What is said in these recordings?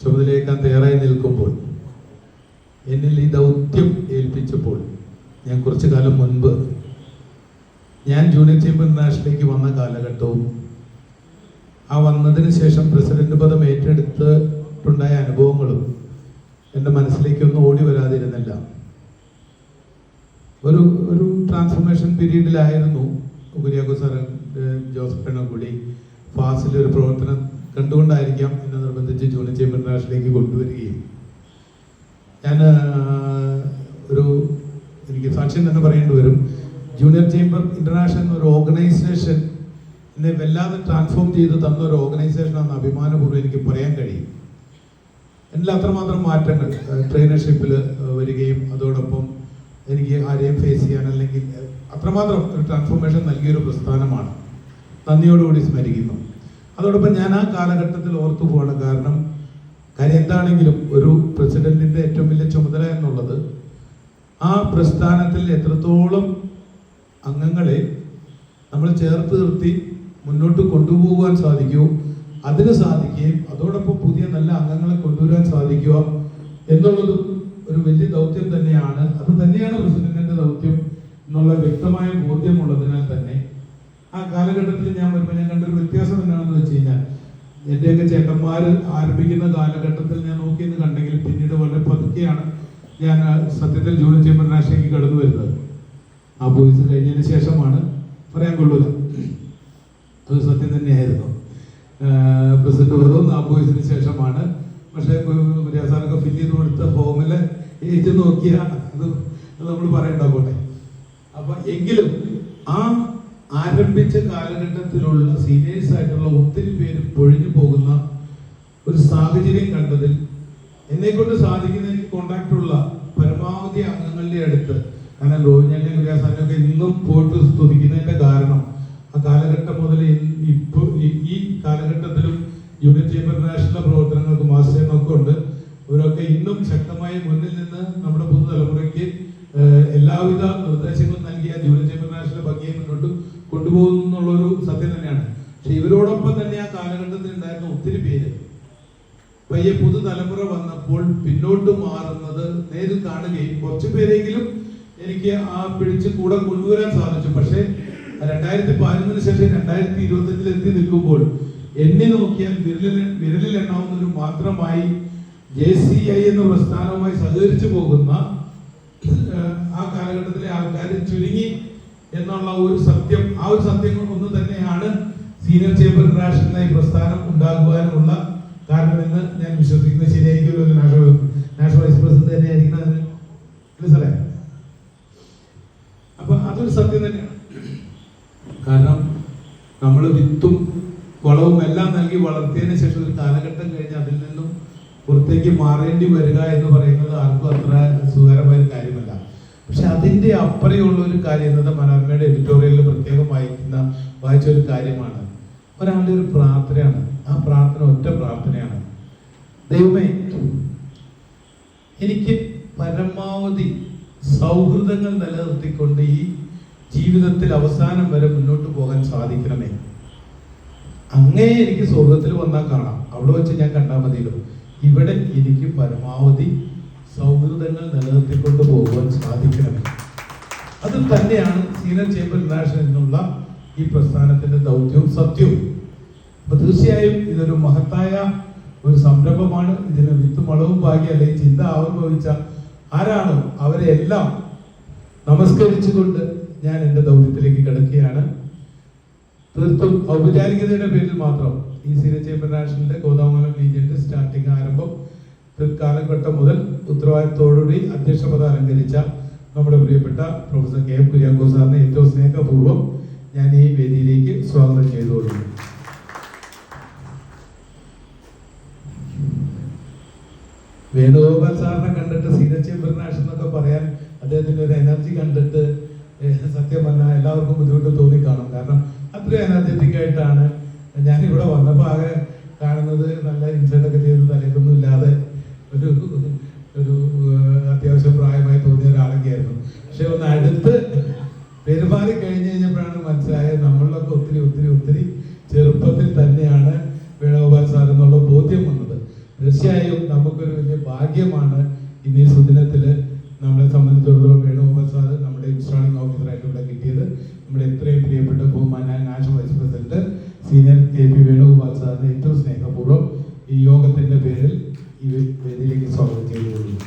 ചുമതലയേക്കാൻ തയ്യാറായി നിൽക്കുമ്പോൾ എന്നിൽ ഈ ദൗത്യം ഏൽപ്പിച്ചപ്പോൾ ഞാൻ കുറച്ചു കാലം മുൻപ് ഞാൻ ജൂനിയർ ചേംബർ ഇന്റർനാഷണലിലേക്ക് വന്ന കാലഘട്ടവും ആ വന്നതിന് ശേഷം പ്രസിഡന്റ് പദം ഏറ്റെടുത്തിട്ടുണ്ടായ അനുഭവങ്ങളും എൻ്റെ മനസ്സിലേക്കൊന്നും ഓടി വരാതിരുന്നില്ല. ഒരു ട്രാൻസ്ഫോർമേഷൻ പീരീഡിലായിരുന്നു കുര്യാക്കോസ് സാറ് ജോസഫ് എണ്ണം കൂടി ഫാസിലൊരു പ്രവർത്തനം കണ്ടുകൊണ്ടായിരിക്കാം എന്നെ നിർബന്ധിച്ച് ജൂനിയർ ചേംബർ ഇന്റർനാഷണലിലേക്ക് കൊണ്ടുവരികയും ഞാൻ എനിക്ക് സാക്ഷ്യം തന്നെ പറയേണ്ടി വരും. ജൂനിയർ ചേംബർ ഇന്റർനാഷണൽ ഒരു ഓർഗനൈസേഷൻ എന്നെ വല്ലാതെ ട്രാൻസ്ഫോം ചെയ്ത് തന്ന ഒരു ഓർഗനൈസേഷനാണെന്ന് അഭിമാനപൂർവ്വം എനിക്ക് പറയാൻ കഴിയും. എന്നിൽ അത്രമാത്രം മാറ്റങ്ങൾ ട്രെയിനർഷിപ്പിൽ വരികയും അതോടൊപ്പം എനിക്ക് ആരെയും ഫേസ് ചെയ്യാൻ അല്ലെങ്കിൽ അത്രമാത്രം ഒരു ട്രാൻസ്ഫോർമേഷൻ നൽകിയൊരു പ്രസ്ഥാനമാണ്. നന്ദിയോടുകൂടി സ്മരിക്കുന്നു. അതോടൊപ്പം ഞാൻ ആ കാലഘട്ടത്തിൽ ഓർത്തു പോകണം. കാര്യം എന്താണെങ്കിലും ഒരു പ്രസിഡന്റിന്റെ ഏറ്റവും വലിയ ചുമതല എന്നുള്ളത് ആ പ്രസ്ഥാനത്തിൽ എത്രത്തോളം അംഗങ്ങളെ നമ്മൾ ചേർത്ത് നിർത്തി മുന്നോട്ട് കൊണ്ടുപോകാൻ സാധിക്കുമോ അതിന് സാധിക്കുകയും അതോടൊപ്പം പുതിയ നല്ല അംഗങ്ങളെ കൊണ്ടുവരാൻ സാധിക്കുക എന്നുള്ളതും ഒരു വലിയ ദൗത്യം തന്നെയാണ്. അത് തന്നെയാണ് പ്രസിഡന്റിന്റെ ദൗത്യം എന്നുള്ള വ്യക്തമായ ബോധ്യമുള്ളതിനാൽ തന്നെ ആ കാലഘട്ടത്തിൽ ഞാൻ കണ്ടൊരു വ്യത്യാസം എന്താണെന്ന് വെച്ച് കഴിഞ്ഞാൽ എൻ്റെയൊക്കെ ചേട്ടന്മാർ ആരംഭിക്കുന്ന കാലഘട്ടത്തിൽ ഞാൻ നോക്കിയെന്ന് കണ്ടെങ്കിൽ പിന്നീട് വളരെ പതുക്കെയാണ് ഞാൻ സത്യത്തിൽ ജൂനിയർ ചേംബർ ഇന്റർനാഷണലിലേക്ക് കടന്നു വരുന്നത്. ആ ബോയ്സ് കഴിഞ്ഞതിന് ശേഷമാണ്, പറയാൻ കൊള്ളൂല, അത് സത്യം തന്നെയായിരുന്നു. പ്രസിഡന്റ് വെറും ആ ബോയ്സിന് ശേഷമാണ്. പക്ഷേ സാറൊക്കെ ഫില്ല് ചെയ്ത് കൊടുത്ത ഫോമില് ഏറ്റ് നോക്കിയ അത് നമ്മൾ പറയണ്ടാവട്ടെ. അപ്പൊ എങ്കിലും ആ ആരംഭിച്ച കാലഘട്ടത്തിലുള്ള സീനിയേഴ്സ് ആയിട്ടുള്ള ഒത്തിരി പേര് പൊഴിഞ്ഞു പോകുന്ന ഒരു സാഹചര്യം കണ്ടതിൽ എന്നെ കൊണ്ട് സാധിക്കുന്ന എനിക്ക് കോണ്ടാക്റ്റുള്ള പരമാവധി അംഗങ്ങളുടെ അടുത്ത്, കാരണം ലോഹിഞ്ഞാലിനെ കുര്യാസാനൊക്കെ ഇന്നും പോയിട്ട് സ്തുതിക്കുന്നതിന്റെ കാരണം ആ കാലഘട്ടം മുതൽ ഇപ്പോൾ ഈ കാലഘട്ടത്തിലും ജൂനിയർ ചേംബർ ഇന്റർനാഷണൽ പ്രവർത്തനങ്ങൾക്ക് മാസ്റ്റേഴ്സൊക്കെ ഉണ്ട്. ഇവരൊക്കെ ഇന്നും ശക്തമായി മുന്നിൽ നിന്ന് നമ്മുടെ പുതുതലമുറയ്ക്ക് എല്ലാവിധ നിർദ്ദേശങ്ങളും നൽകിയ ജൂനിയർ ചേംബർ ഇന്റർനാഷണൽ ഭംഗിയെ മുന്നോട്ട് കൊണ്ടുപോകുന്നു എന്നുള്ളൊരു സത്യം തന്നെയാണ്. പക്ഷെ ഇവരോടൊപ്പം തന്നെ ആ കാലഘട്ടത്തിൽ ഉണ്ടായിരുന്ന ഒത്തിരി പേര് പയ്യെ പുതുതലമുറ വന്നപ്പോൾ പിന്നോട്ട് മാറുന്നത് നേരിൽ കാണുകയും കുറച്ചു പേരെങ്കിലും എനിക്ക് ആ പിടിച്ച് കൂടെ കൊണ്ടുവരാൻ സാധിച്ചു. പക്ഷെ 2011 ശേഷം 2025 എത്തി നിൽക്കുമ്പോൾ എന്നെ നോക്കിയാൽ വിരലിൽ എണ്ണാവുന്നൊരു മാത്രമായി JCI എന്ന പ്രസ്ഥാനവുമായി സഹകരിച്ചു പോകുന്ന ആ കാലഘട്ടത്തിലെ ആൾക്കാർ ചുരുങ്ങി എന്നുള്ള ഒരു സത്യം, ആ ഒരു സത്യം ഒന്ന് തന്നെയാണ് സീനിയർ ചേംബർ ഇന്റർനാഷണലായി പ്രസ്ഥാനം ഉണ്ടാകുവാനുള്ള കാരണമെന്ന് ഞാൻ വിശ്വസിക്കുന്നത്. ശരിയായിരിക്കും, നാഷണൽ വൈസ് പ്രസിഡന്റ് തന്നെയായിരിക്കണം അതിന് സാറേ. അപ്പൊ അതൊരു സത്യം തന്നെയാണ്. കാരണം നമ്മൾ വിത്തും വളവും എല്ലാം നൽകി വളർത്തിയതിനു ശേഷം ഒരു കാലഘട്ടം കഴിഞ്ഞ് അതിൽ നിന്നും പുറത്തേക്ക് മാറേണ്ടി വരിക എന്ന് പറയുന്നത് ആർക്കും അത്ര സുഖകരമായ ഒരു കാര്യമല്ല. പക്ഷെ അതിന്റെ അപ്പുറമുള്ള ഒരു കാര്യം എന്നത് മനോരമയുടെ എഡിറ്റോറിയലിൽ പ്രത്യേകം വായിച്ച ഒരു കാര്യമാണ്. ഒരാളുടെ ഒരു പ്രാർത്ഥനയാണ്. ആ പ്രാർത്ഥന ഒറ്റ പ്രാർത്ഥനയാണ്: ദൈവമേ, എനിക്ക് പരമാവധി സൗഹൃദങ്ങൾ നിലനിർത്തിക്കൊണ്ട് ഈ ജീവിതത്തിൽ അവസാനം വരെ മുന്നോട്ട് പോകാൻ സാധിക്കണമേ. അങ്ങേ എനിക്ക് സ്വർഗത്തിൽ വന്നാൽ കാണാം, അവിടെ വെച്ച് ഞാൻ കണ്ടാൽ മതിയല്ലോ. ഇവിടെ എനിക്ക് പരമാവധി സൗഹൃദങ്ങൾ നിലനിർത്തിക്കൊണ്ട് പോകുവാൻ സാധിക്കണമേ. അത് തന്നെയാണ് സീനിയർ ചേംബർ ഇന്റർനാഷണൽ എന്നുള്ള ഈ പ്രസ്ഥാനത്തിന്റെ ദൗത്യവും സത്യവും. അപ്പൊ തീർച്ചയായും ഇതൊരു മഹത്തായ ഒരു സംരംഭമാണ്. ഇതിന് വിത്തും വളവും പാകി അല്ലെങ്കിൽ ചിന്ത ആവിർഭവിച്ച ആരാണോ അവരെ എല്ലാം നമസ്കരിച്ചുകൊണ്ട് ഞാൻ എൻ്റെ ദൗത്യത്തിലേക്ക് കിടക്കുകയാണ്. തീർത്തും ഔപചാരികതയുടെ പേരിൽ മാത്രം ഈ സീനിയർ ചേംബർ ഇന്റർനാഷണലിന്റെ കോതമംഗലം ലീജിയന്റെ സ്റ്റാർട്ടിംഗ് ആരംഭം കാലഘട്ടം മുതൽ ഉത്തരവാദിത്തോടുകൂടി അധ്യക്ഷ പദം അലങ്കരിച്ച നമ്മുടെ പ്രിയപ്പെട്ട പ്രൊഫസർ KM കുര്യാക്കോസ് സാറിനെ ഏറ്റവും സ്നേഹപൂർവ്വം ഞാൻ ഈ വേദിയിലേക്ക് സ്വാഗതം ചെയ്തുകൊള്ളുന്നു. വേണുഗോപാൽ സാറിനെ കണ്ടിട്ട് സീനിയർ ചേംബർ ഇന്റർനാഷണൽ എന്നൊക്കെ പറയാൻ അദ്ദേഹത്തിന്റെ ഒരു എനർജി കണ്ടിട്ട് സത്യം പറഞ്ഞാൽ എല്ലാവർക്കും ബുദ്ധിമുട്ട് തോന്നിക്കാണും. കാരണം അത്രയും എനർജറ്റിക് ആയിട്ടാണ് ഞാനിവിടെ വന്നപ്പോൾ ആകെ കാണുന്നത്. നല്ല ഇൻസൈഡൊക്കെ ചെയ്ത് തലേക്കൊന്നും ഇല്ലാതെ ഒരു അത്യാവശ്യം പ്രായമായി തോന്നിയ ഒരാളൊക്കെ ആയിരുന്നു. പക്ഷെ ഒന്ന് അടുത്ത് പെരുമാറി കഴിഞ്ഞ് കഴിഞ്ഞപ്പോഴാണ് മനസ്സിലായത് നമ്മളിലൊക്കെ ഒത്തിരി ഒത്തിരി ഒത്തിരി ചെറുപ്പത്തിൽ തന്നെയാണ് വേണുഗോപാൽ സാർ എന്നുള്ള ബോധ്യം വന്നത്. തീർച്ചയായും തീർച്ചയായും നമുക്കൊരു വലിയ ഭാഗ്യമാണ് ഇന്ന് ഈ സുദിനത്തിൽ നമ്മളെ സംബന്ധിച്ചിടത്തോളം വേണുഗോപാൽ സാർ നമ്മുടെ ഇൻസ്റ്റാളിംഗ് ഓഫീസറായിട്ട് ഇവിടെ കിട്ടിയത്. നമ്മുടെ എത്രയും പ്രിയപ്പെട്ട ബഹുമാനായ national vice president senior KP Venugopal സാറിനെ ഏറ്റവും സ്നേഹപൂർവ്വം ഈ യോഗത്തിന്റെ പേരിൽ ഈ വേദിയിലേക്ക് സ്വാഗതം ചെയ്തുകൊള്ളുന്നു.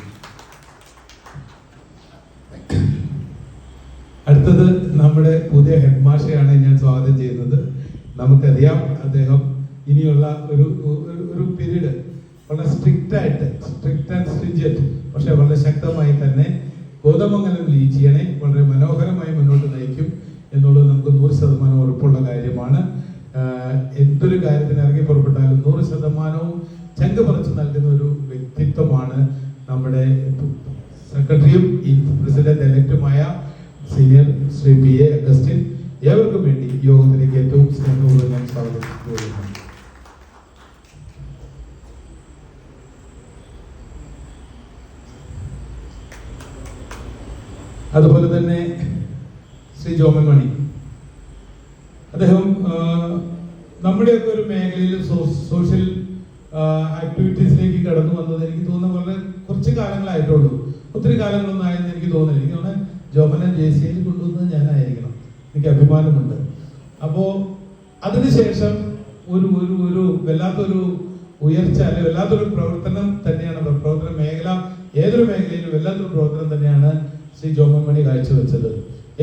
അടുത്തത് നമ്മുടെ പുതിയ ഹെഡ് മാഷെയാണ് ഞാൻ സ്വാഗതം ചെയ്യുന്നത്. നമുക്കറിയാം അദ്ദേഹം ഇനിയുള്ള ഒരു പീരീഡ് വളരെ സ്ട്രിക്റ്റ് ആൻഡ് സ്ട്രിഞ്ചന്റ് പക്ഷെ വളരെ ശക്തമായി തന്നെ കോതമംഗലം ലീജിയനെ വളരെ മനോഹരമായി മുന്നോട്ട് നയിക്കും എന്നുള്ളത് നമുക്ക് 100% ഉറപ്പുള്ള കാര്യമാണ്. എന്തൊരു കാര്യത്തിന് ഇറങ്ങി പുറപ്പെട്ടാലും 100% ചങ്ക് പറിച്ചു നൽകുന്ന ഒരു വ്യക്തിത്വമാണ് നമ്മുടെ സെക്രട്ടറിയും പ്രസിഡന്റ് എലക്റ്റുമായ സീനിയർ ശ്രീ PA അഗസ്റ്റിൻ. ഏവർക്കും വേണ്ടി യോഗത്തിലേക്ക് ഏറ്റവും സ്നേഹപൂർവ്വം ഞാൻ സ്വാഗതം ചെയ്യുന്നു. അതുപോലെ തന്നെ ശ്രീ ജോമൻ മണി, അദ്ദേഹം നമ്മുടെയൊക്കെ ഒരു മേഖലയിൽ സോഷ്യൽ ആക്ടിവിറ്റീസിലേക്ക് കടന്നു വന്നത് എനിക്ക് തോന്നുന്ന വളരെ കുറച്ച് കാലങ്ങളായിട്ടുള്ളൂ. ഒത്തിരി കാലങ്ങളൊന്നും ആയെന്ന് എനിക്ക് തോന്നുന്നില്ല. എനിക്ക് തോന്നുന്നത് ജോമനെ JCയിൽ കൊണ്ടുവന്നത് ഞാനായിരിക്കണം, എനിക്ക് അഭിമാനമുണ്ട്. അപ്പോൾ അതിനുശേഷം ഒരു വല്ലാത്തൊരു ഉയർച്ച അല്ലെ വല്ലാത്തൊരു പ്രവർത്തനം തന്നെയാണ്, പ്രവർത്തന മേഖല ഏതൊരു മേഖലയിലും വല്ലാത്തൊരു പ്രവർത്തനം തന്നെയാണ് ശ്രീ ജോമൻ മണി കാഴ്ചവെച്ചത്.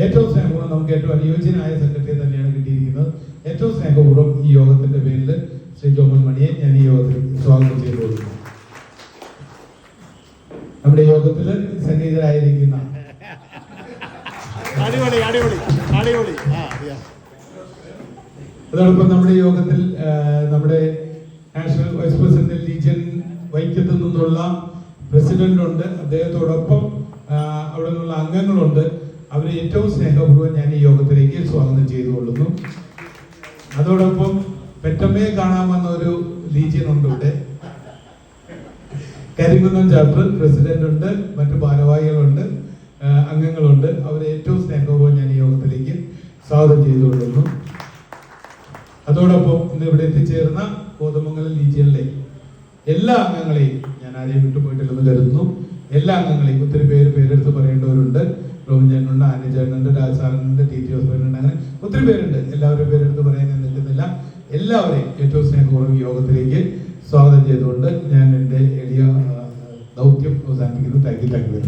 ഏറ്റവും സ്നേഹപൂർവ്വം നമുക്ക് ഏറ്റവും അനുയോജ്യനായ സെക്രട്ടറിയെ തന്നെയാണ് കിട്ടിയിരിക്കുന്നത്. ഏറ്റവും സ്നേഹപൂർവ്വം ഈ യോഗത്തിന്റെ പേരിൽ ശ്രീ ജോമൻ മണിയെ ഞാൻ ഈ യോഗത്തിൽ സ്വാഗതം ചെയ്തുകൊള്ളുന്നു. നമ്മുടെ യോഗത്തിൽ സന്നിഹിതരായിരിക്കുന്ന അതോടൊപ്പം നമ്മുടെ യോഗത്തിൽ നമ്മുടെ നാഷണൽ വൈസ് പ്രസിഡന്റ് ലീജിയൻ വൈക്കത്ത് നിന്നുള്ള പ്രസിഡന്റ് ഉണ്ട്, അദ്ദേഹത്തോടൊപ്പം അവിടെ നിന്നുള്ള അംഗങ്ങളുണ്ട്. അവരെ ഏറ്റവും സ്നേഹപൂർവ്വം ഞാൻ ഈ യോഗത്തിലേക്ക് സ്വാഗതം ചെയ്തുകൊള്ളുന്നു. അതോടൊപ്പം പെറ്റമ്മയെ കാണാൻ വന്ന ഒരു ലീജിയൻ ഉണ്ട് ഇവിടെ, കരിങ്കുന്നം ചാപ്റ്റർ പ്രസിഡന്റ് ഉണ്ട്, മറ്റു ഭാരവാഹികളുണ്ട്, അംഗങ്ങളുണ്ട്. അവരെ ഏറ്റവും സ്നേഹപൂർവ്വം ഞാൻ ഈ യോഗത്തിലേക്ക് സ്വാഗതം ചെയ്തുകൊള്ളുന്നു. അതോടൊപ്പം ഇന്ന് ഇവിടെ എത്തിച്ചേർന്ന കോതമംഗലം ലീജിയനിലെ എല്ലാ അംഗങ്ങളെയും ഞാൻ ആരെയും വിട്ടുപോയിട്ടില്ലെന്ന് കരുതുന്നു. എല്ലാ അംഗങ്ങളെയും ഒത്തിരി പേരെടുത്ത് പറയേണ്ടവരുണ്ട്. റോബിൻചേട്ടനുണ്ട്, ആനിചേട്ടനുണ്ട്, രാജസാറിനുണ്ട്, TT ഹോസ്പിറ്റലുണ്ട്, അങ്ങനെ ഒത്തിരി പേരുണ്ട്. എല്ലാവരും പേരെടുത്ത് പറയാൻ ഞാൻ നിൽക്കുന്നില്ല. എല്ലാവരെയും ഏറ്റവും സ്നേഹപൂർവ്വം യോഗത്തിലേക്ക് സ്വാഗതം ചെയ്തുകൊണ്ട് ഞാൻ എൻ്റെ എളിയ ദൗത്യം അവസാനിപ്പിക്കുന്നു. Thank you.